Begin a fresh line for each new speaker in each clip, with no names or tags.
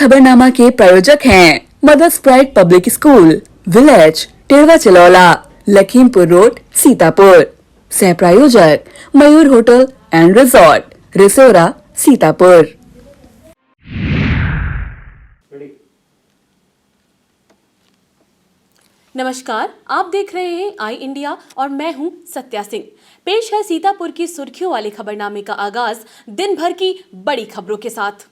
खबरनामा के प्रायोजक हैं mother's pride public school, village Terwa Chilaula, Lakhimpur road, Sitapur. सह प्रायोजक Mayur hotel and resort, Risora, Sitapur.
नमस्कार, आप देख रहे हैं आई इंडिया और मैं हूं सत्या सिंह। पेश है सीतापुर की सुर्खियों वाले खबरनामे का आगाज दिन भर की बड़ी खबरों के साथ।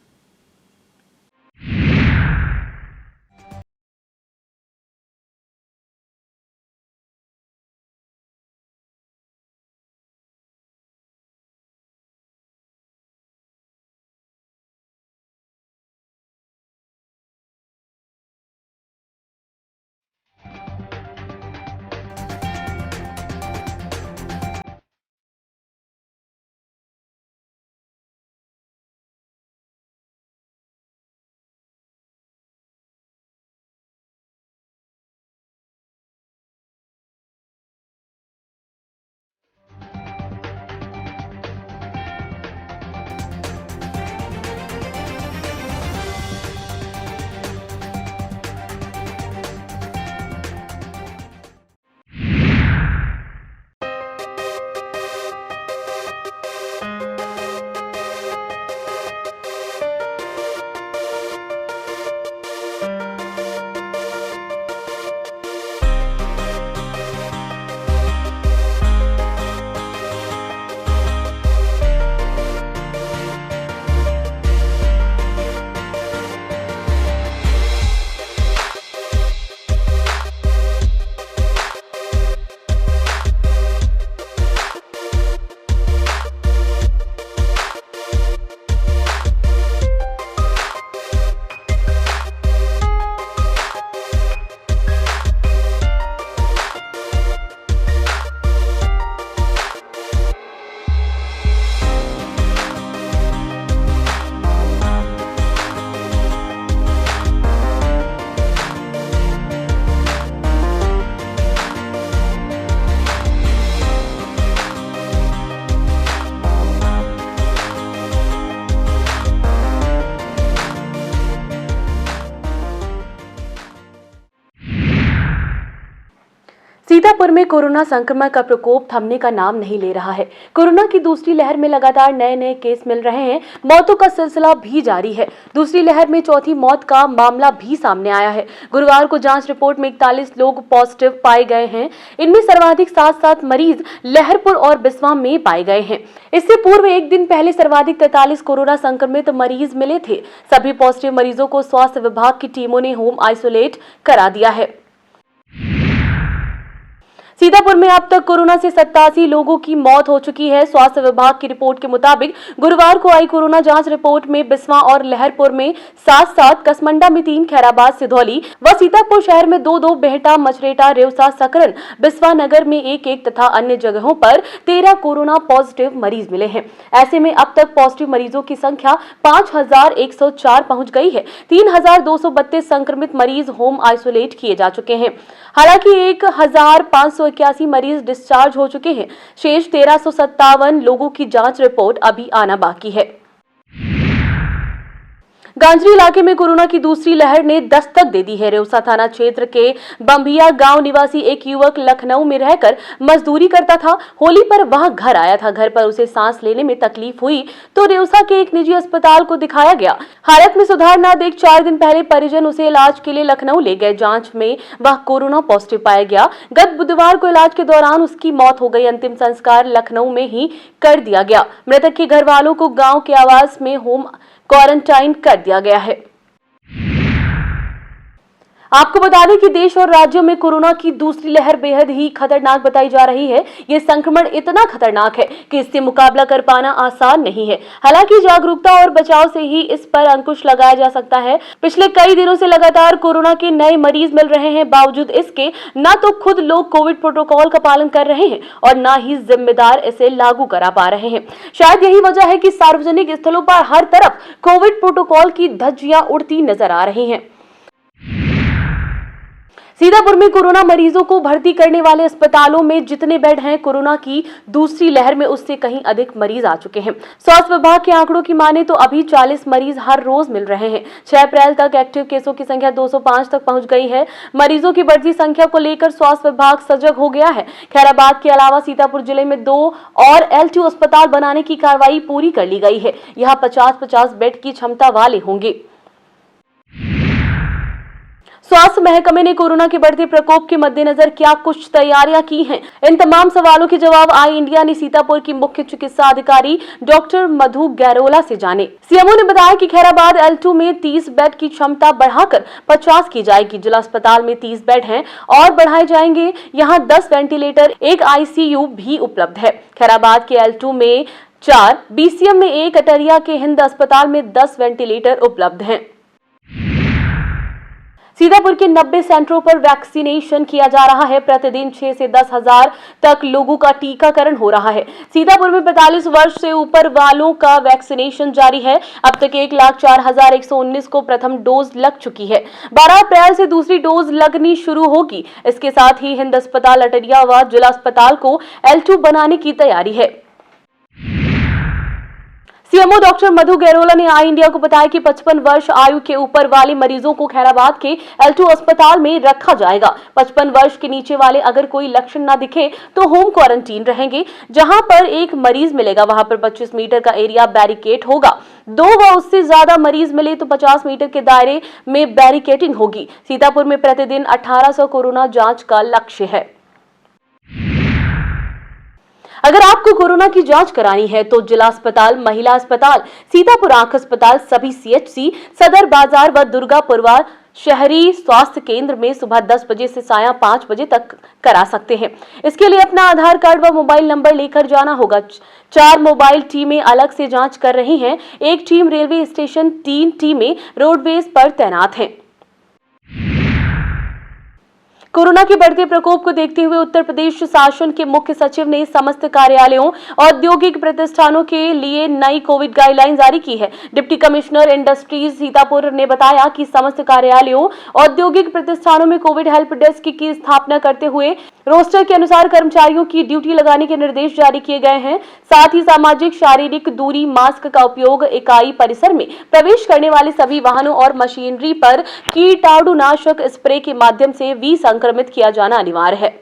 सीतापुर में कोरोना संक्रमण का प्रकोप थमने का नाम नहीं ले रहा है। कोरोना की दूसरी लहर में लगातार नए केस मिल रहे हैं। मौतों का सिलसिला भी जारी है। दूसरी लहर में चौथी मौत का मामला भी सामने आया है। गुरुवार को जांच रिपोर्ट में 41 लोग पॉजिटिव पाए गए हैं। इनमें सर्वाधिक 7 मरीज लहरपुर और बिस्वा में पाए गए हैं। इससे पूर्व एक दिन पहले सर्वाधिक 43 कोरोना संक्रमित मरीज मिले थे। सभी पॉजिटिव मरीजों को स्वास्थ्य विभाग की टीमों ने होम आइसोलेट करा दिया है। सीतापुर में अब तक कोरोना से 87 लोगों की मौत हो चुकी है। स्वास्थ्य विभाग की रिपोर्ट के मुताबिक गुरुवार को आई कोरोना जांच रिपोर्ट में बिस्वा और लहरपुर में 7, कसमंडा में 3, खैराबाद, सिधौली व सीतापुर शहर में 2, बेहटा, मछरेटा, रेवसा, सकरन, बिस्वा नगर में 1 तथा अन्य जगहों पर 13 कोरोना पॉजिटिव मरीज मिले हैं। ऐसे में अब तक पॉजिटिव मरीजों की संख्या 5104 पहुंच गई है। 3232 संक्रमित मरीज होम आइसोलेट किए जा चुके हैं। हालांकि 1581 मरीज डिस्चार्ज हो चुके हैं। शेष 1357 लोगों की जांच रिपोर्ट अभी आना बाकी है। गांजरी इलाके में कोरोना की दूसरी लहर ने दस्तक दे दी है। रेवसा थाना क्षेत्र के बंबिया गांव निवासी एक युवक लखनऊ में रहकर मजदूरी करता था। होली पर वह घर आया था। घर पर उसे सांस लेने में तकलीफ हुई तो रेवसा के एक निजी अस्पताल को दिखाया गया। हालत में सुधार न देख 4 दिन पहले परिजन उसे इलाज के लिए लखनऊ ले गए। जांच में वह कोरोना पॉजिटिव पाया गया। गत बुधवार को इलाज के दौरान उसकी मौत हो गई। अंतिम संस्कार लखनऊ में ही कर दिया गया। मृतक के घर वालों को गाँव के आवास में होम क्वारंटाइन कर दिया गया है। आपको बता दें कि देश और राज्यों में कोरोना की दूसरी लहर बेहद ही खतरनाक बताई जा रही है। ये संक्रमण इतना खतरनाक है कि इससे मुकाबला कर पाना आसान नहीं है। हालांकि जागरूकता और बचाव से ही इस पर अंकुश लगाया जा सकता है। पिछले कई दिनों से लगातार कोरोना के नए मरीज मिल रहे हैं। बावजूद इसके न तो खुद लोग कोविड प्रोटोकॉल का पालन कर रहे हैं और न ही जिम्मेदार इसे लागू करा पा रहे हैं। शायद यही वजह है कि सार्वजनिक स्थलों पर हर तरफ कोविड प्रोटोकॉल की धज्जियां उड़ती नजर आ रही हैं। सीतापुर में कोरोना मरीजों को भर्ती करने वाले अस्पतालों में जितने बेड हैं, कोरोना की दूसरी लहर में उससे कहीं अधिक मरीज आ चुके हैं। स्वास्थ्य विभाग के आंकड़ों की माने तो अभी 40 मरीज हर रोज मिल रहे हैं। 6 अप्रैल तक एक्टिव केसों की संख्या 205 तक पहुंच गई है। मरीजों की बढ़ती संख्या को लेकर स्वास्थ्य विभाग सजग हो गया है। खैराबाद के अलावा सीतापुर जिले में 2 और L2 अस्पताल बनाने की कार्रवाई पूरी कर ली गई है। यहाँ 50-50 बेड की क्षमता वाले होंगे। स्वास्थ्य महकमे ने कोरोना के बढ़ते प्रकोप के मद्देनजर क्या कुछ तैयारियां की हैं? इन तमाम सवालों के जवाब आई इंडिया ने सीतापुर की मुख्य चिकित्सा अधिकारी डॉक्टर मधु गैरोला से जाने। सीएमओ ने बताया कि खैराबाद L2 में 30 बेड की क्षमता बढ़ाकर 50 की जाएगी। जिला अस्पताल में 30 बेड हैं और बढ़ाए जाएंगे। यहाँ 10 वेंटिलेटर, 1 ICU भी उपलब्ध है। खैराबाद के L2 में 4, BCM में 1, अटरिया के हिंद अस्पताल में 10 वेंटिलेटर उपलब्ध हैं। सीतापुर के 90 सेंटरों पर वैक्सीनेशन किया जा रहा है। प्रतिदिन 6 से 10 हजार तक लोगों का टीकाकरण हो रहा है। सीतापुर में 45 वर्ष से ऊपर वालों का वैक्सीनेशन जारी है। अब तक 1,04,119 को प्रथम डोज लग चुकी है। 12 अप्रैल से दूसरी डोज लगनी शुरू होगी। इसके साथ ही हिंद अस्पताल, अटरिया व जिला अस्पताल को L2 बनाने की तैयारी है। सीएमओ डॉक्टर मधु गैरोला ने आई इंडिया को बताया कि 55 वर्ष आयु के ऊपर वाले मरीजों को खैराबाद के L2 अस्पताल में रखा जाएगा। 55 वर्ष के नीचे वाले अगर कोई लक्षण न दिखे तो होम क्वारंटीन रहेंगे। जहां पर एक मरीज मिलेगा वहां पर 25 मीटर का एरिया बैरिकेड होगा। 2 व उससे ज्यादा मरीज मिले तो 50 मीटर के दायरे में बैरिकेडिंग होगी। सीतापुर में प्रतिदिन 1800 कोरोना जांच का लक्ष्य है। अगर आपको कोरोना की जांच करानी है तो जिला अस्पताल, महिला अस्पताल, सीतापुर आंख अस्पताल, सभी CHC, सदर बाजार व दुर्गापुरवा शहरी स्वास्थ्य केंद्र में सुबह 10 बजे से साया 5 बजे तक करा सकते हैं। इसके लिए अपना आधार कार्ड व मोबाइल नंबर लेकर जाना होगा। 4 मोबाइल टीमें अलग से जांच कर रही हैं। 1 टीम रेलवे स्टेशन, 3 टीमें रोडवेज पर तैनात हैं। कोरोना के बढ़ते प्रकोप को देखते हुए उत्तर प्रदेश शासन के मुख्य सचिव ने समस्त कार्यालयों, औद्योगिक प्रतिष्ठानों के लिए नई कोविड गाइडलाइन जारी की है। डिप्टी कमिश्नर इंडस्ट्रीज सीतापुर ने बताया कि समस्त कार्यालयों, औद्योगिक प्रतिष्ठानों में कोविड हेल्प डेस्क की स्थापना करते हुए रोस्टर के अनुसार कर्मचारियों की ड्यूटी लगाने के निर्देश जारी किए गए हैं। साथ ही सामाजिक शारीरिक दूरी, मास्क का उपयोग, इकाई परिसर में प्रवेश करने वाले सभी वाहनों और मशीनरी पर कीटाणुनाशक स्प्रे के माध्यम से विसंक्रमित किया जाना अनिवार्य है।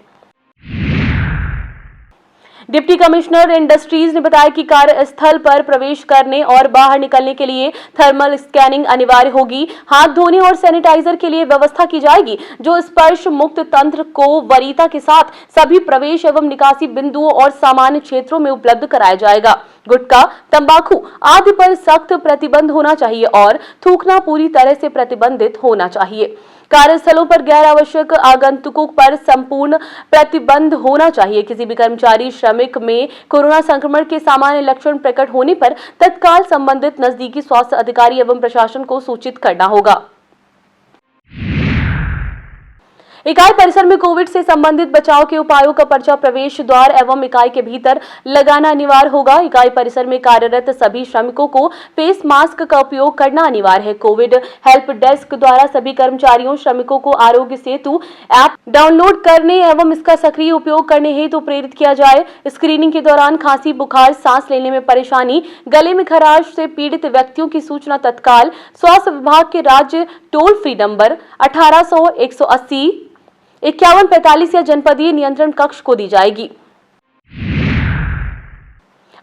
डिप्टी कमिश्नर इंडस्ट्रीज ने बताया कि कार्यस्थल पर प्रवेश करने और बाहर निकलने के लिए थर्मल स्कैनिंग अनिवार्य होगी। हाथ धोने और सैनिटाइजर के लिए व्यवस्था की जाएगी, जो स्पर्श मुक्त तंत्र को वरीयता के साथ सभी प्रवेश एवं निकासी बिंदुओं और सामान्य क्षेत्रों में उपलब्ध कराया जाएगा। गुटखा, तंबाकू आदि पर सख्त प्रतिबंध होना चाहिए और थूकना पूरी तरह से प्रतिबंधित होना चाहिए। कार्यस्थलों पर गैर आवश्यक आगंतुकों पर संपूर्ण प्रतिबंध होना चाहिए। किसी भी कर्मचारी, श्रमिक में कोरोना संक्रमण के सामान्य लक्षण प्रकट होने पर तत्काल संबंधित नजदीकी स्वास्थ्य अधिकारी एवं प्रशासन को सूचित करना होगा। इकाई परिसर में कोविड से संबंधित बचाव के उपायों का पर्चा प्रवेश द्वार एवं इकाई के भीतर लगाना अनिवार्य होगा। इकाई परिसर में कार्यरत सभी श्रमिकों को फेस मास्क का उपयोग करना अनिवार्य है। कोविड हेल्प डेस्क द्वारा सभी कर्मचारियों, श्रमिकों को आरोग्य सेतु ऐप डाउनलोड करने एवं इसका सक्रिय उपयोग करने हेतु प्रेरित किया जाए। स्क्रीनिंग के दौरान खांसी, बुखार, सांस लेने में परेशानी, गले में खराश से पीड़ित व्यक्तियों की सूचना तत्काल स्वास्थ्य विभाग के राज्य टोल फ्री नंबर 1800 180 5145 या जनपदीय नियंत्रण कक्ष को दी जाएगी।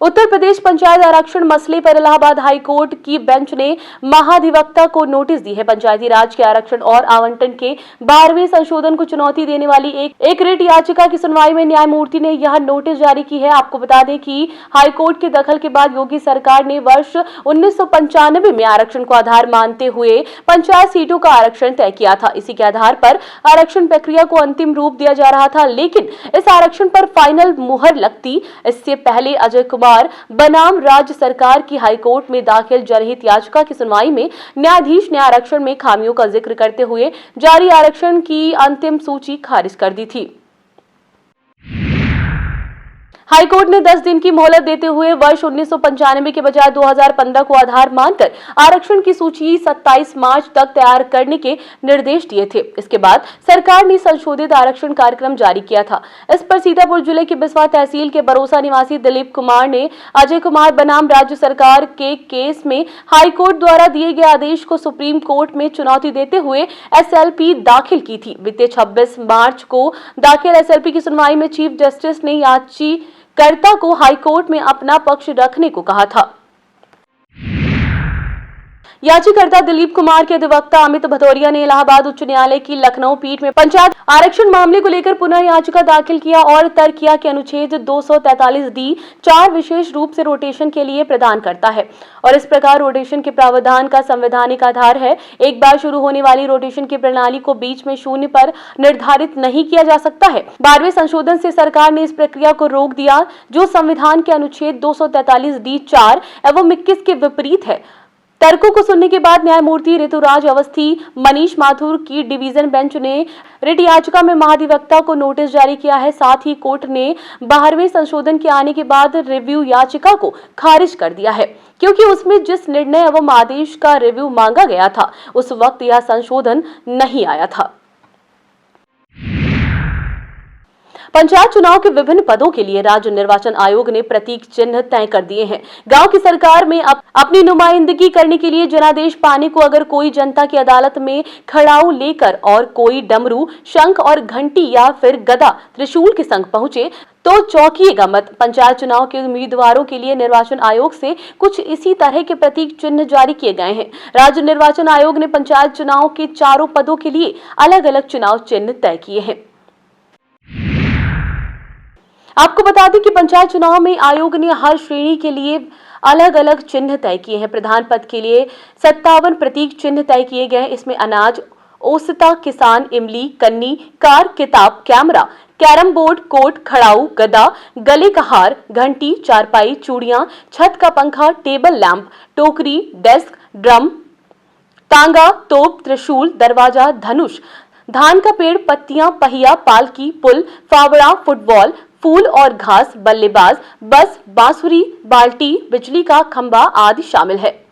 उत्तर प्रदेश पंचायत आरक्षण मसले पर इलाहाबाद हाई कोर्ट की बेंच ने महाधिवक्ता को नोटिस दी है। पंचायती राज के आरक्षण और आवंटन के 12वें संशोधन को चुनौती देने वाली एक रिट याचिका की सुनवाई में न्यायमूर्ति ने यह नोटिस जारी की है। आपको बता दें कि हाई कोर्ट के दखल के बाद योगी सरकार ने वर्ष 1995 में आरक्षण को आधार मानते हुए पंचायत सीटों का आरक्षण तय किया था। इसी के आधार पर आरक्षण प्रक्रिया को अंतिम रूप दिया जा रहा था, लेकिन इस आरक्षण पर फाइनल मुहर लगती इससे पहले अजय कुमार बनाम राज्य सरकार की हाईकोर्ट में दाखिल जनहित याचिका की सुनवाई में न्यायाधीश ने आरक्षण में खामियों का जिक्र करते हुए जारी आरक्षण की अंतिम सूची खारिज कर दी थी। हाईकोर्ट ने 10 दिन की मोहलत देते हुए वर्ष 1995 के बजाय 2015 को आधार मानकर आरक्षण की सूची 27 मार्च तक तैयार करने के निर्देश दिए थे। इसके बाद सरकार ने संशोधित आरक्षण कार्यक्रम जारी किया था। इस पर सीतापुर जिले के बिस्वा तहसील के बरोसा निवासी दिलीप कुमार ने अजय कुमार बनाम राज्य सरकार के केस में हाईकोर्ट द्वारा दिए गए आदेश को सुप्रीम कोर्ट में चुनौती देते हुए एसएलपी दाखिल की थी। बीते 26 मार्च को दाखिल एसएलपी की सुनवाई में चीफ जस्टिस ने याचिकाकर्ता को हाईकोर्ट में अपना पक्ष रखने को कहा था। याचिकाकर्ता दिलीप कुमार के अधिवक्ता अमित भदौरिया ने इलाहाबाद उच्च न्यायालय की लखनऊ पीठ में पंचायत आरक्षण मामले को लेकर पुनः याचिका दाखिल किया और तर्क किया कि अनुच्छेद 243 डी 4 विशेष रूप से रोटेशन के लिए प्रदान करता है और इस प्रकार रोटेशन के प्रावधान का संवैधानिक आधार है। एक बार शुरू होने वाली रोटेशन की प्रणाली को बीच में शून्य पर निर्धारित नहीं किया जा सकता है। 12वें संशोधन से सरकार ने इस प्रक्रिया को रोक दिया जो संविधान के अनुच्छेद 243 डी 4 एवं 21 के विपरीत है। तर्कों को सुनने के बाद न्यायमूर्ति ऋतुराज अवस्थी, मनीष माथुर की डिवीजन बेंच ने रिट याचिका में महाधिवक्ता को नोटिस जारी किया है। साथ ही कोर्ट ने 12वें संशोधन के आने के बाद रिव्यू याचिका को खारिज कर दिया है, क्योंकि उसमें जिस निर्णय एवं आदेश का रिव्यू मांगा गया था उस वक्त यह संशोधन नहीं आया था। पंचायत चुनाव के विभिन्न पदों के लिए राज्य निर्वाचन आयोग ने प्रतीक चिन्ह तय कर दिए हैं। गांव की सरकार में अपनी नुमाइंदगी करने के लिए जनादेश पाने को अगर कोई जनता की अदालत में खड़ाऊ लेकर और कोई डमरू, शंख और घंटी या फिर गदा, त्रिशूल के संग पहुंचे तो चौंकिएगा मत। पंचायत चुनाव के उम्मीदवारों के लिए निर्वाचन आयोग से कुछ इसी तरह के प्रतीक चिन्ह जारी किए गए हैं। राज्य निर्वाचन आयोग ने पंचायत चुनाव के चारों पदों के लिए अलग अलग चुनाव चिन्ह तय किए हैं। आपको बता दें कि पंचायत चुनाव में आयोग ने हर श्रेणी के लिए अलग अलग चिन्ह तय किए हैं। प्रधान पद के लिए 57 प्रतीक चिन्ह तय किए गए हैं। इसमें अनाज, ओसता, किसान, इमली, कन्नी, कार, किताब, कैमरा, कैरम बोर्ड, कोट, खड़ाऊ, गदा, गले का हार, घंटी, चारपाई, चूड़ियां, छत का पंखा, टेबल लैंप, टोकरी, डेस्क, ड्रम, तांगा, तोप, त्रिशूल, दरवाजा, धनुष, धान का पेड़, पत्तियां, पहिया, पालकी, पुल, फावड़ा, फुटबॉल, फूल और घास, बल्लेबाज, बस, बांसुरी, बाल्टी, बिजली का खंभा आदि शामिल है।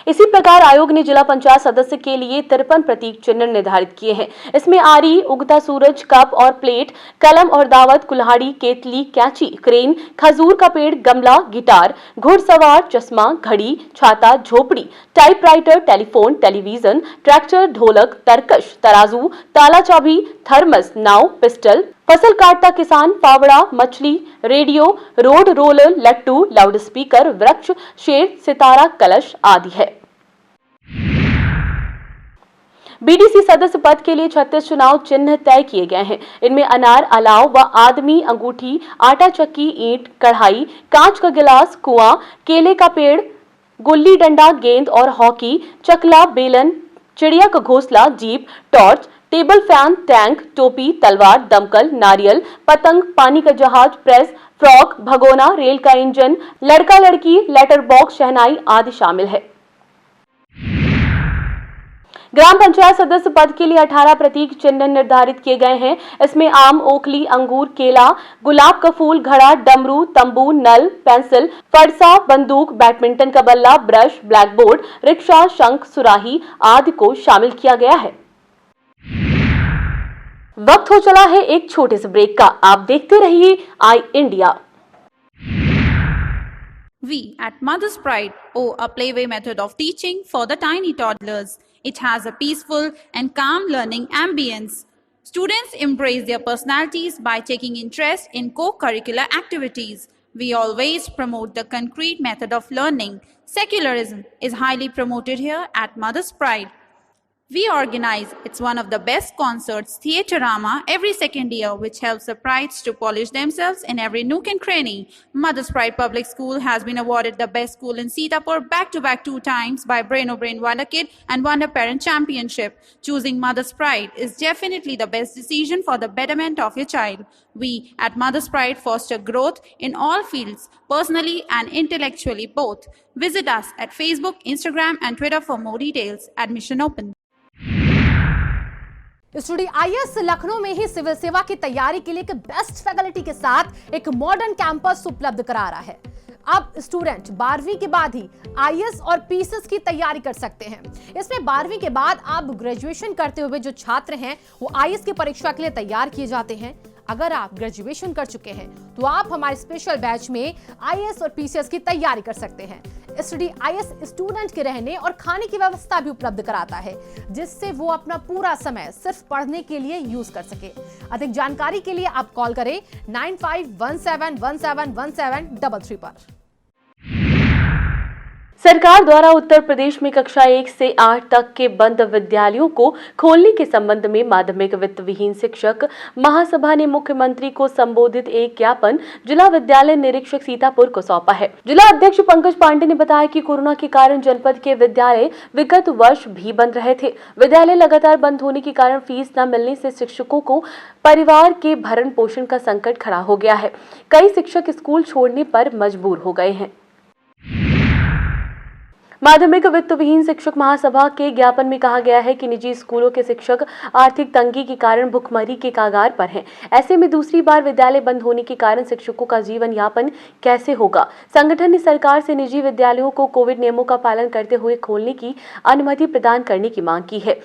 इसी प्रकार आयोग ने जिला पंचायत सदस्य के लिए 53 प्रतीक चिन्ह निर्धारित किए हैं। इसमें आरी, उगता सूरज, कप और प्लेट, कलम और दावत, कुल्हाड़ी, केतली, कैंची, क्रेन, खजूर का पेड़, गमला, गिटार, घुड़सवार, चश्मा, घड़ी, छाता, झोपड़ी, टाइपराइटर, टेलीफोन, टेलीविजन, ट्रैक्टर, ढोलक, तरकश, तराजू, ताला चाबी, थर्मस, नाव, पिस्टल, फसल काटता किसान, फावड़ा, मछली, रेडियो, रोड रोलर, लट्टू, लाउडस्पीकर, वृक्ष, शेर, सितारा, कलश आदि है। बीडीसी सदस्य पद के लिए 36 चुनाव चिन्ह तय किए गए हैं। इनमें अनार, अलाव व आदमी, अंगूठी, आटा चक्की, ईंट, कढ़ाई, कांच का गिलास, कुआं, केले का पेड़, गुल्ली डंडा, गेंद और हॉकी, चकला, बेलन, चिड़िया का घोंसला, jeep, torch, table fan, tank, टोपी, तलवार, दमकल, नारियल, पतंग, पानी का जहाज, प्रेस, फ्रॉक, भगोना, रेल का इंजन, लड़का लड़की, लेटर बॉक्स, शहनाई आदि शामिल है। ग्राम पंचायत सदस्य पद के लिए 18 प्रतीक चिन्ह निर्धारित किए गए हैं। इसमें आम, ओखली, अंगूर, केला, गुलाब का फूल, घड़ा, डमरू, तंबू, नल, पेंसिल, फरसा, बंदूक, बैडमिंटन का बल्ला, ब्रश, ब्लैकबोर्ड, रिक्शा, शंख, सुराही आदि को शामिल किया गया है। वक्त हो चला है एक छोटे से ब्रेक का। आप देखते रहिए आई India.
We at Mother's Pride owe a playway method of teaching for the tiny toddlers. It has a peaceful and calm learning ambience. Students embrace their personalities by taking interest in co-curricular activities. We always promote the concrete method of learning. Secularism is highly promoted here at Mother's Pride. We organize it's one of the best concerts, Theaterama, every second year, which helps the prides to polish themselves in every nook and cranny. Mother's Pride Public School has been awarded the best school in Sitapur back-to-back 2 times by Brain O'Brain Wonder Kid and Wonder Parent Championship. Choosing Mother's Pride is definitely the best decision for the betterment of your child. We at Mother's Pride foster growth in all fields, personally and intellectually both. Visit us at Facebook, Instagram and Twitter for more details. Admission open.
Study IAS Lucknow में ही civil सेवा की तैयारी के लिए एक best faculty के साथ एक मॉडर्न कैंपस उपलब्ध करा रहा है। अब स्टूडेंट 12वीं के बाद ही आईएएस और पीसीएस की तैयारी कर सकते हैं। इसमें 12वीं के बाद आप ग्रेजुएशन करते हुए जो छात्र हैं वो आईएएस की परीक्षा के लिए तैयार किए जाते हैं। अगर आप ग्रेजुएशन कर चुके हैं तो आप हमारे स्पेशल बैच में आईएएस और पीसीएस की तैयारी कर सकते हैं। स्टडी आईएएस स्टूडेंट के रहने और खाने की व्यवस्था भी उपलब्ध कराता है, जिससे वो अपना पूरा समय सिर्फ पढ़ने के लिए यूज कर सके। अधिक जानकारी के लिए आप कॉल करें 9517171733 पर।
सरकार द्वारा उत्तर प्रदेश में कक्षा 1 से 8 तक के बंद विद्यालयों को खोलने के संबंध में माध्यमिक वित्त विहीन शिक्षक महासभा ने मुख्यमंत्री को संबोधित एक ज्ञापन जिला विद्यालय निरीक्षक सीतापुर को सौंपा है। जिला अध्यक्ष पंकज पांडे ने बताया कि कोरोना के कारण जनपद के विद्यालय विगत वर्ष भी बंद रहे थे। विद्यालय लगातार बंद होने के कारण फीस न मिलने से शिक्षकों को परिवार के भरण पोषण का संकट खड़ा हो गया है। कई शिक्षक स्कूल छोड़ने पर मजबूर हो गए हैं। माध्यमिक वित्त विहीन शिक्षक महासभा के ज्ञापन में कहा गया है कि निजी स्कूलों के शिक्षक आर्थिक तंगी के कारण भुखमरी के कगार पर हैं। ऐसे में दूसरी बार विद्यालय बंद होने के कारण शिक्षकों का जीवन यापन कैसे होगा। संगठन ने सरकार से निजी विद्यालयों को कोविड नियमों का पालन करते हुए खोलने की अनुमति प्रदान करने की मांग की है।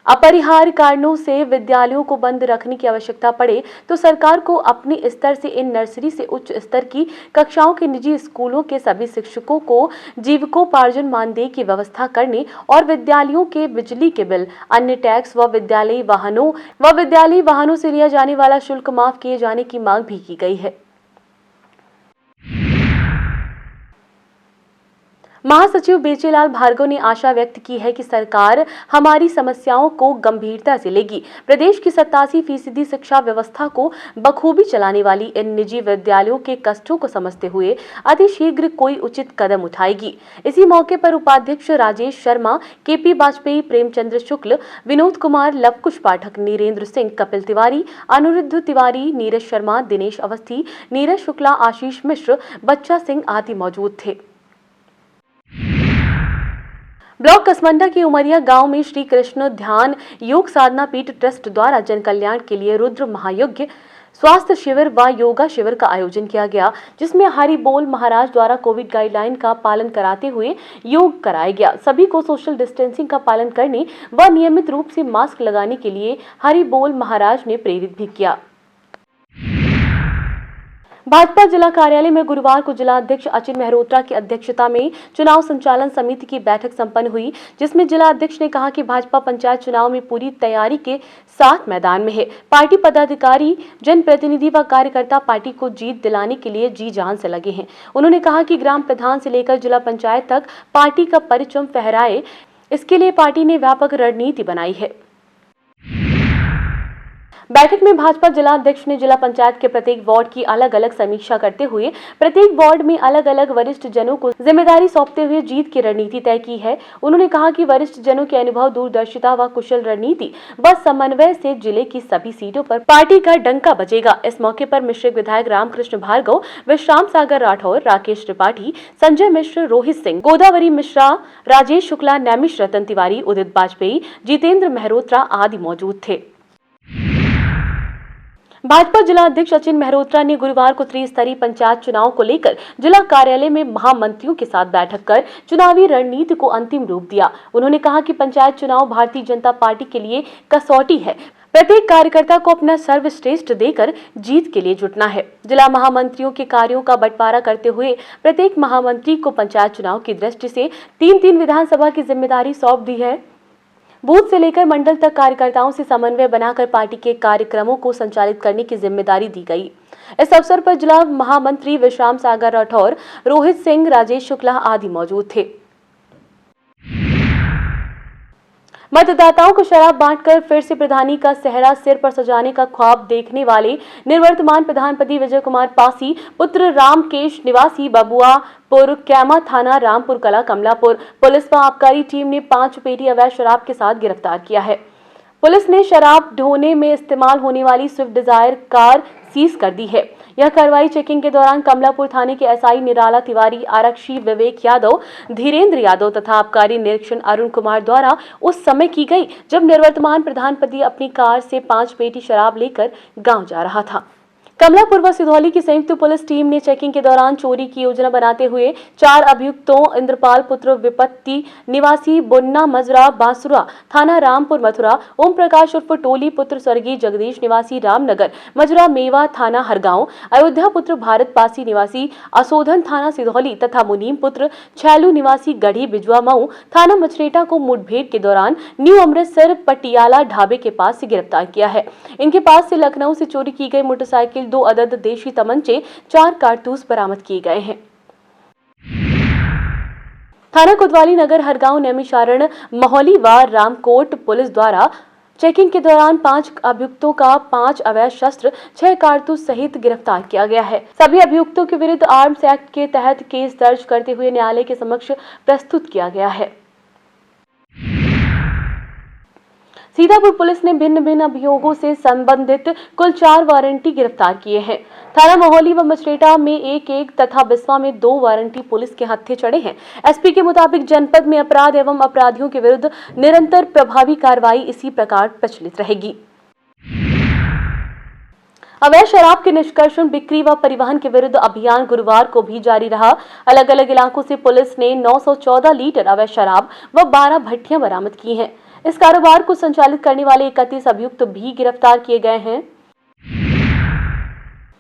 अपरिहार्य कारणों से विद्यालयों को बंद रखने की आवश्यकता पड़े तो सरकार को अपने स्तर से इन नर्सरी से उच्च स्तर की कक्षाओं के निजी स्कूलों के सभी शिक्षकों को जीविकोपार्जन मानदेय की व्यवस्था करने और विद्यालयों के बिजली के बिल, अन्य टैक्स व विद्यालयी वाहनों से लिया जाने वाला शुल्क माफ किए जाने की मांग भी की गई है। महासचिव बेचेलाल भार्गव ने आशा व्यक्त की है कि सरकार हमारी समस्याओं को गंभीरता से लेगी। प्रदेश की 87% शिक्षा व्यवस्था को बखूबी चलाने वाली इन निजी विद्यालयों के कष्टों को समझते हुए अतिशीघ्र कोई उचित कदम उठाएगी। इसी मौके पर उपाध्यक्ष राजेश शर्मा, केपी वाजपेयी, प्रेमचंद्र शुक्ल, विनोद कुमार, लवकुश पाठक, नीरेंद्र सिंह, कपिल तिवारी, अनुरुद्ध तिवारी, नीरज शर्मा, दिनेश अवस्थी, नीरज शुक्ला, आशीष मिश्र, बच्चा सिंह आदि मौजूद थे। ब्लॉक कसमंडा के उमरिया गांव में श्री कृष्ण ध्यान योग साधना पीठ ट्रस्ट द्वारा जन कल्याण के लिए रुद्र महायज्ञ, स्वास्थ्य शिविर व योगा शिविर का आयोजन किया गया, जिसमें हरि बोल महाराज द्वारा कोविड गाइडलाइन का पालन कराते हुए योग कराया गया। सभी को सोशल डिस्टेंसिंग का पालन करने व नियमित रूप से मास्क लगाने के लिए हरि बोल महाराज ने प्रेरित भी किया। भाजपा जिला कार्यालय में गुरुवार को जिला अध्यक्ष अचिन मेहरोत्रा की अध्यक्षता में चुनाव संचालन समिति की बैठक संपन्न हुई, जिसमें जिला अध्यक्ष ने कहा कि भाजपा पंचायत चुनाव में पूरी तैयारी के साथ मैदान में है। पार्टी पदाधिकारी, जनप्रतिनिधि व कार्यकर्ता पार्टी को जीत दिलाने के लिए जी जान से लगे हैं। उन्होंने कहा कि ग्राम प्रधान से लेकर जिला पंचायत तक पार्टी का परचम फहराए, इसके लिए पार्टी ने व्यापक रणनीति बनाई है। बैठक में भाजपा जिला अध्यक्ष ने जिला पंचायत के प्रत्येक वार्ड की अलग अलग समीक्षा करते हुए प्रत्येक वार्ड में अलग अलग वरिष्ठ जनों को जिम्मेदारी सौंपते हुए जीत की रणनीति तय की है। उन्होंने कहा कि वरिष्ठ जनों के अनुभव, दूरदर्शिता व कुशल रणनीति व समन्वय से जिले की सभी सीटों पर पार्टी का डंका बजेगा। इस मौके पर मिश्रिक विधायक रामकृष्ण भार्गव, विश्राम सागर राठौर, राकेश त्रिपाठी, संजय मिश्र, रोहित सिंह, गोदावरी मिश्रा, राजेश शुक्ला, नैमिष रतन तिवारी, उदित वाजपेयी, जितेंद्र मेहरोत्रा आदि मौजूद थे। भाजपा जिला अध्यक्ष अचिन मेहरोत्रा ने गुरुवार को त्रिस्तरीय पंचायत चुनाव को लेकर जिला कार्यालय में महामंत्रियों के साथ बैठक कर चुनावी रणनीति को अंतिम रूप दिया। उन्होंने कहा कि पंचायत चुनाव भारतीय जनता पार्टी के लिए कसौटी है। प्रत्येक कार्यकर्ता को अपना सर्वश्रेष्ठ देकर जीत के लिए जुटना है। जिला महामंत्रियों के कार्यों का बंटवारा करते हुए प्रत्येक महामंत्री को पंचायत चुनाव की दृष्टि से 3-3 विधानसभा की जिम्मेदारी सौंप दी है। बूथ से लेकर मंडल तक कार्यकर्ताओं से समन्वय बनाकर पार्टी के कार्यक्रमों को संचालित करने की जिम्मेदारी दी गई। इस अवसर पर जिला महामंत्री विश्राम सागर राठौर, रोहित सिंह, राजेश शुक्ला आदि मौजूद थे। मतदाताओं को शराब बांटकर फिर से प्रधानी का सेहरा सिर पर सजाने का ख्वाब देखने वाले निवर्तमान प्रधानपति विजय कुमार पासी, पुत्र रामकेश निवासी बबुआपुर, कैमा थाना, रामपुर कला, कमलापुर पुलिस व आबकारी टीम ने 5 पेटी अवैध शराब के साथ गिरफ्तार किया है। पुलिस ने शराब ढोने में इस्तेमाल होने वाली स्विफ्ट डिजायर कार सीज कर दी है। यह कार्रवाई चेकिंग के दौरान कमलापुर थाने के एसआई निराला तिवारी, आरक्षी विवेक यादव, धीरेन्द्र यादव तथा आबकारी निरीक्षण अरुण कुमार द्वारा उस समय की गई जब निवर्तमान प्रधानपति अपनी कार से 5 पेटी शराब लेकर गांव जा रहा था। कमलापुर व सिधौली की संयुक्त पुलिस टीम ने चेकिंग के दौरान चोरी की योजना बनाते हुए 4 अभियुक्तों इंद्रपाल पुत्र विपत्ति निवासी बुन्ना मजरा बांसुरा थाना रामपुर मथुरा, ओम प्रकाश उर्फ टोली पुत्र स्वर्गीय जगदीश निवासी रामनगर मजरा मेवा थाना हरगांव, अयोध्या पुत्र भारत पासी निवासी असोधन थाना सिधौली तथा मुनीम पुत्र छैलू निवासी गढ़ी बिजुआ मऊ थाना मछरेटा को मुठभेड़ के दौरान न्यू अमृतसर पटियाला ढाबे के पास से गिरफ्तार किया है। इनके पास से लखनऊ से चोरी की गई मोटरसाइकिल, 2 अदद देशी तमंचे, 4 कारतूस बरामद किए गए हैं। थाना कोतवाली नगर हरगांव नैमिषारण मोहली व रामकोट पुलिस द्वारा चेकिंग के दौरान 5 अभियुक्तों का 5 अवैध शस्त्र, 6 कारतूस सहित गिरफ्तार किया गया है। सभी अभियुक्तों के विरुद्ध आर्म्स एक्ट के तहत केस दर्ज करते हुए न्यायालय के समक्ष प्रस्तुत किया गया है। सीतापुर पुलिस ने भिन्न भिन्न अभियोगों से संबंधित कुल 4 वारंटी गिरफ्तार किए हैं। थाना मोहली व मछरेटा में 1 तथा बिस्वा में 2 वारंटी पुलिस के हत्थे चढ़े हैं। एसपी के मुताबिक जनपद में अपराध एवं अपराधियों के विरुद्ध निरंतर प्रभावी कार्रवाई इसी प्रकार प्रचलित रहेगी। अवैध शराब के निष्कर्षण, बिक्री व परिवहन के विरुद्ध अभियान गुरुवार को भी जारी रहा। अलग अलग इलाकों से पुलिस ने 914 लीटर अवैध शराब व 12 भट्टियां बरामद की हैं। इस कारोबार को संचालित करने वाले 31 अभियुक्त भी गिरफ्तार किए गए हैं।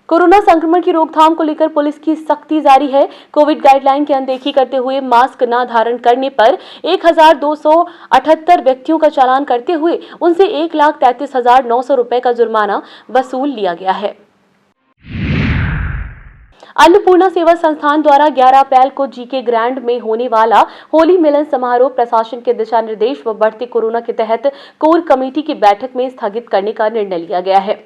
कोरोना संक्रमण की रोकथाम को लेकर पुलिस की सख्ती जारी है। कोविड गाइडलाइन की अनदेखी करते हुए मास्क न धारण करने पर 1278 व्यक्तियों का चालान करते हुए उनसे 1,33,900 रुपए का जुर्माना वसूल लिया गया है। अन्नपूर्णा सेवा संस्थान द्वारा 11 अप्रैल को जीके ग्रैंड में होने वाला होली मिलन समारोह प्रशासन के दिशा निर्देश व बढ़ते कोरोना के तहत कोर कमेटी की बैठक में स्थगित करने का निर्णय लिया गया है।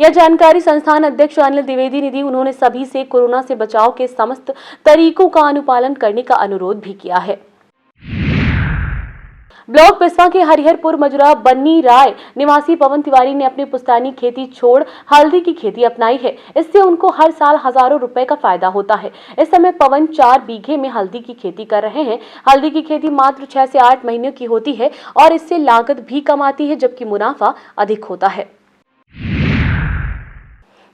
यह जानकारी संस्थान अध्यक्ष अनिल द्विवेदी ने दी। उन्होंने सभी से कोरोना से बचाव के समस्त तरीकों का अनुपालन करने का अनुरोध भी किया है। ब्लॉक बिस्वा के हरिहरपुर मजुरा बन्नी राय निवासी पवन तिवारी ने अपनी पुश्तैनी खेती छोड़ हल्दी की खेती अपनाई है। इससे उनको हर साल हजारों रुपए का फायदा होता है। इस समय पवन 4 बीघे में हल्दी की खेती कर रहे हैं। हल्दी की खेती मात्र 6 से 8 महीने की होती है और इससे लागत भी कम आती है, जबकि मुनाफा अधिक होता है।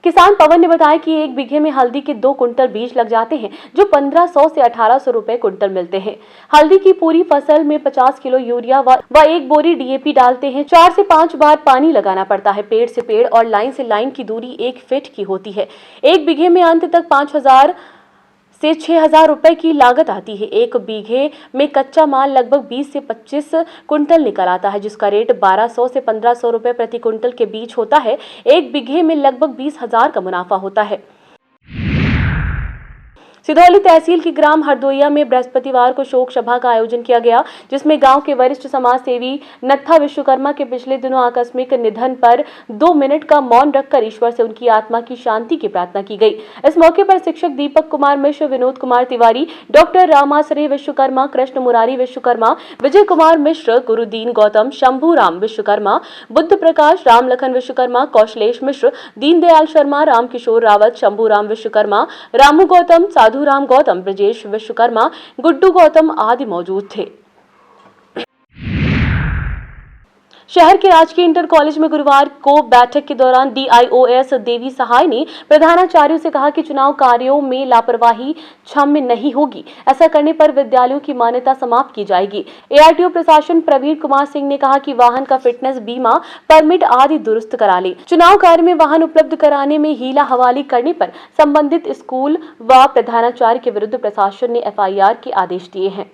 किसान पवन ने बताया कि 1 बीघे में हल्दी के 2 कुंटल बीज लग जाते हैं, जो 1500 से 1800 रुपए कुंटल मिलते हैं। हल्दी की पूरी फसल में 50 किलो यूरिया व 1 बोरी डीएपी डालते हैं। 4 से 5 बार पानी लगाना पड़ता है। पेड़ से पेड़ और लाइन से लाइन की दूरी 1 फीट की होती है। 1 बीघे में अंत तक 5000 से 6000 रुपए की लागत आती है। 1 बीघे में कच्चा माल लगभग 20 से 25 कुंटल निकल आता है, जिसका रेट 1200 से 1500 रुपए प्रति कुंटल के बीच होता है। 1 बीघे में लगभग 20,000 का मुनाफा होता है। सिधौली तहसील की ग्राम हरदोइया में बृहस्पतिवार को शोक सभा का आयोजन किया गया, जिसमें गांव के वरिष्ठ समाज सेवी नत्था विश्वकर्मा के पिछले दिनों आकस्मिक निधन पर 2 मिनट का मौन रखकर ईश्वर से उनकी आत्मा की शांति की प्रार्थना की गई। इस मौके पर शिक्षक दीपक कुमार मिश्र, विनोद कुमार तिवारी, डॉक्टर रामाश्री विश्वकर्मा, कृष्ण मुरारी विश्वकर्मा, विजय कुमार मिश्र, गुरुदीन गौतम, शंभू राम विश्वकर्मा, बुद्ध प्रकाश, राम लखन विश्वकर्मा, कौशलेश मिश्र, दीनदयाल शर्मा, रामकिशोर रावत, शंभू राम विश्वकर्मा, रामू गौतम, साधु राम गौतम, ब्रजेश विश्वकर्मा, गुड्डू गौतम आदि मौजूद थे। शहर के राजकीय इंटर कॉलेज में गुरुवार को बैठक के दौरान डीआईओएस देवी सहाय ने प्रधानाचार्यों से कहा कि चुनाव कार्यों में लापरवाही क्षम्य नहीं होगी। ऐसा करने पर विद्यालयों की मान्यता समाप्त की जाएगी। एआरटीओ प्रशासन प्रवीण कुमार सिंह ने कहा कि वाहन का फिटनेस, बीमा, परमिट आदि दुरुस्त करा ले। चुनाव कार्य में वाहन उपलब्ध कराने में हीला हवाली करने पर संबंधित स्कूल व प्रधानाचार्य के विरुद्ध प्रशासन ने एफआईआर के आदेश दिए हैं।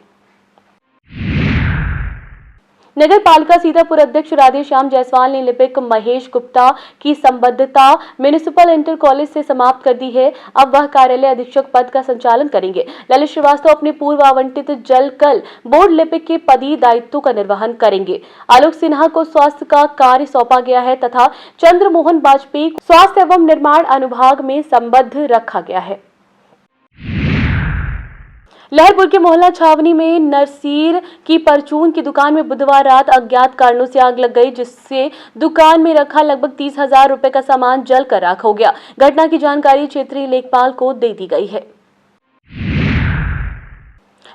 नगर पालिका सीतापुर अध्यक्ष राधेश्याम जायसवाल ने लिपिक महेश गुप्ता की संबद्धता म्युनिसिपल इंटर कॉलेज से समाप्त कर दी है। अब वह कार्यालय अधीक्षक पद का संचालन करेंगे। ललित श्रीवास्तव अपने पूर्व आवंटित जलकल बोर्ड लिपिक के पदीय दायित्वों का निर्वहन करेंगे। आलोक सिन्हा को स्वास्थ्य का कार्य सौंपा गया है तथा चंद्रमोहन वाजपेयी स्वास्थ्य एवं निर्माण अनुभाग में संबद्ध रखा गया है। लहरपुर के मोहल्ला छावनी में नरसीर की परचून की दुकान में बुधवार रात अज्ञात कारणों से आग लग गई, जिससे दुकान में रखा लगभग 30,000 रुपए का सामान जलकर राख हो गया। घटना की जानकारी क्षेत्रीय लेखपाल को दे दी गई है।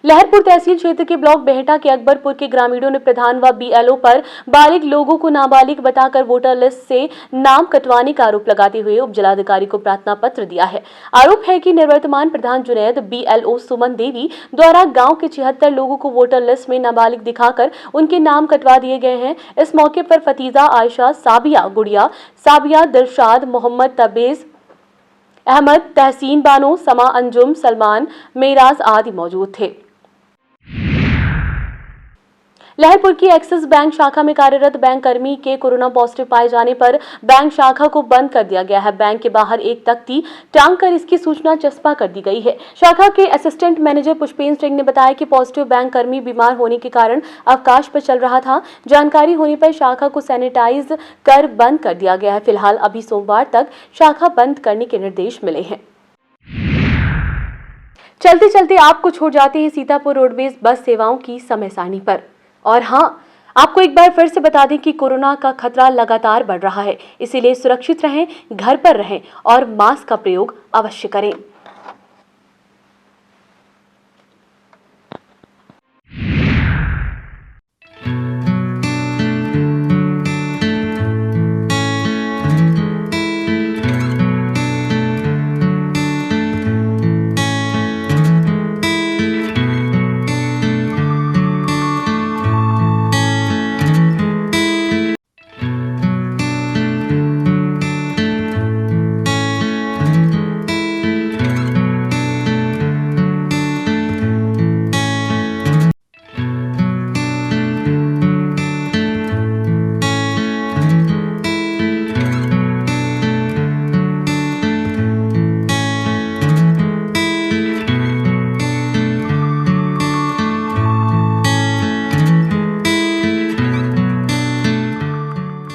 लहरपुर तहसील क्षेत्र के ब्लॉक बेहटा के अकबरपुर के ग्रामीणों ने प्रधान व बीएलओ पर बालिग लोगों को नाबालिग बताकर वोटर लिस्ट से नाम कटवाने का आरोप लगाते हुए उप जिलाधिकारी को प्रार्थना पत्र दिया है। आरोप है कि निवर्तमान प्रधान जुनैद बीएलओ सुमन देवी द्वारा गांव के 76 लोगों को वोटर लिस्ट में नाबालिग दिखाकर उनके नाम कटवा दिए गए हैं। इस मौके पर फतीजा, आयशा, साबिया, गुड़िया, साबिया, दिलशाद, मोहम्मद तबेज, अहमद, तहसीन बानो, समा, अंजुम, सलमान, मेराज आदि मौजूद थे। लहरपुर की एक्सिस बैंक शाखा में कार्यरत बैंक कर्मी के कोरोना पॉजिटिव पाए जाने पर बैंक शाखा को बंद कर दिया गया है। बैंक के बाहर एक तख्ती टांग कर इसकी सूचना चस्पा कर दी गई है। शाखा के असिस्टेंट मैनेजर पुष्पेंद्र सिंह ने बताया कि पॉजिटिव बैंक कर्मी बीमार होने के कारण अवकाश पर चल रहा था। जानकारी होने पर शाखा को सैनिटाइज कर बंद कर दिया गया है। फिलहाल अभी सोमवार तक शाखा बंद करने के निर्देश मिले हैं। चलते चलते आपको छोड़ जाते हैं सीतापुर रोडवेज बस सेवाओं की समय सारणी पर। और हाँ, आपको एक बार फिर से बता दें कि कोरोना का खतरा लगातार बढ़ रहा है, इसीलिए सुरक्षित रहें, घर पर रहें और मास्क का प्रयोग अवश्य करें।